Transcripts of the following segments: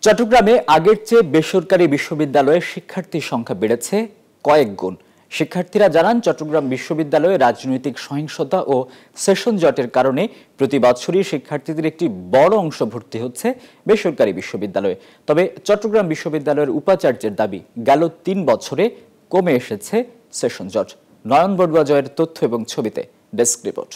চট্টগ্রামে আগের চেয়ে বেসরকারি বিশ্ববিদ্যালয়ে শিক্ষার্থীর সংখ্যা বেড়েছে কয়েক গুণ। শিক্ষার্থীরা জানান, চট্টগ্রাম বিশ্ববিদ্যালয়ে রাজনৈতিক সহিংসতা ও সেশন জটের কারণে প্রতি বছরই শিক্ষার্থীদের একটি বড় অংশ ভর্তি হচ্ছে বেসরকারি বিশ্ববিদ্যালয়ে। তবে চট্টগ্রাম বিশ্ববিদ্যালয়ের উপাচার্যের দাবি, গেল ৩ বছরে কমে এসেছে সেশন জট। নয়ন বড়ুয়া জয়ের তথ্য এবং ছবিতে ডেস্ক রিপোর্ট।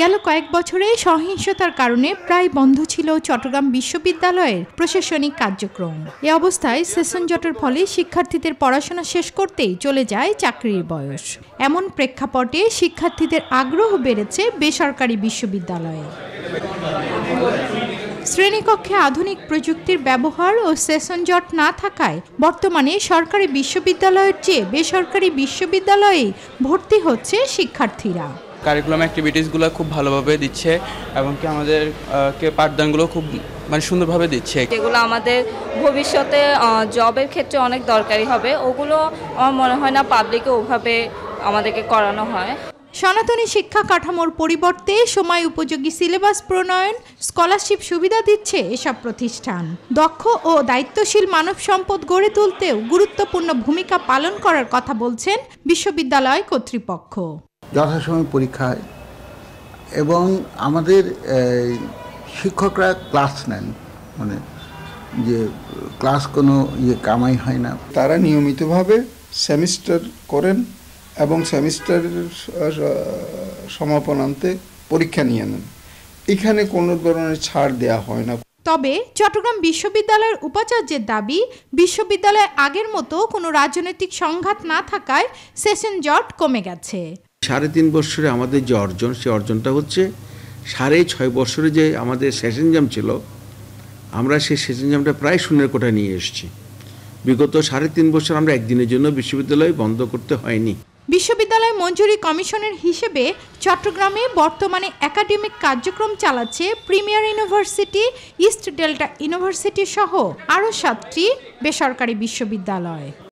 গেল কয়েক বছরে সহিংসতার কারণে প্রায় বন্ধ ছিল চট্টগ্রাম বিশ্ববিদ্যালয়ের প্রশাসনিক কার্যক্রম। এ অবস্থায় সেশন জটের ফলে শিক্ষার্থীদের পড়াশোনা শেষ করতেই চলে যায় চাকরির বয়স। এমন প্রেক্ষাপটে শিক্ষার্থীদের আগ্রহ বেড়েছে বেসরকারি বিশ্ববিদ্যালয়ে। শ্রেণীকক্ষে আধুনিক প্রযুক্তির ব্যবহার ও সেশন জট না থাকায় বর্তমানে সরকারি বিশ্ববিদ্যালয়ের চেয়ে বেসরকারি বিশ্ববিদ্যালয়েই ভর্তি হচ্ছে শিক্ষার্থীরা। কারিকুলাম অ্যাক্টিভিটিসগুলো খুব ভালোভাবে দিচ্ছে এবং কি আমাদের পাঠদানগুলো খুব সুন্দরভাবে দিচ্ছে, যেগুলো আমাদের ভবিষ্যতে জবের ক্ষেত্রে অনেক দরকারি হবে। ওগুলো আমার মনে হয় না পাবলিকে ওভাবে আমাদেরকে করানো হয়। সনাতনী শিক্ষা কাঠামোর পরিবর্তে সময় উপযোগী সিলেবাস প্রণয়ন, স্কলারশিপ সুবিধা দিচ্ছে এসব প্রতিষ্ঠান। দক্ষ ও দায়িত্বশীল মানব সম্পদ গড়ে তুলতেও গুরুত্বপূর্ণ ভূমিকা পালন করার কথা বলছেন বিশ্ববিদ্যালয় কর্তৃপক্ষ। যথাসময় পরীক্ষা হয় এবং আমাদের শিক্ষকরা ক্লাস নেন, যে ক্লাস কোনো কামাই হয় না। তারা নিয়মিতভাবে সেমিস্টার করেন এবং সেমিস্টারের সমাপনান্তে পরীক্ষা নিয়ে নেন। এখানে কোনো ধরনের ছাড় দেওয়া হয় না। তবে চট্টগ্রাম বিশ্ববিদ্যালয়ের উপাচার্যের দাবি, বিশ্ববিদ্যালয়ে আগের মতো কোনো রাজনৈতিক সংঘাত না থাকায় সেশন জট কমে গেছে। 3.5 বছরে আমাদের যে অর্জন, সে অর্জনটা হচ্ছে 6.5 বছরে যে আমাদের সেশন জাম ছিল, আমরা সেই সেশন জামটা প্রায় শূন্যের কোঠায় নিয়ে এসেছি। বিগত 3.5 বছর আমরা একদিনের জন্য বিশ্ববিদ্যালয় বন্ধ করতে হয়নি। বিশ্ববিদ্যালয় মঞ্জুরি কমিশনের হিসেবে চট্টগ্রামে বর্তমানে একাডেমিক কার্যক্রম চালাচ্ছে premier university, east delta university সহ আরও 7টি বেসরকারি বিশ্ববিদ্যালয়।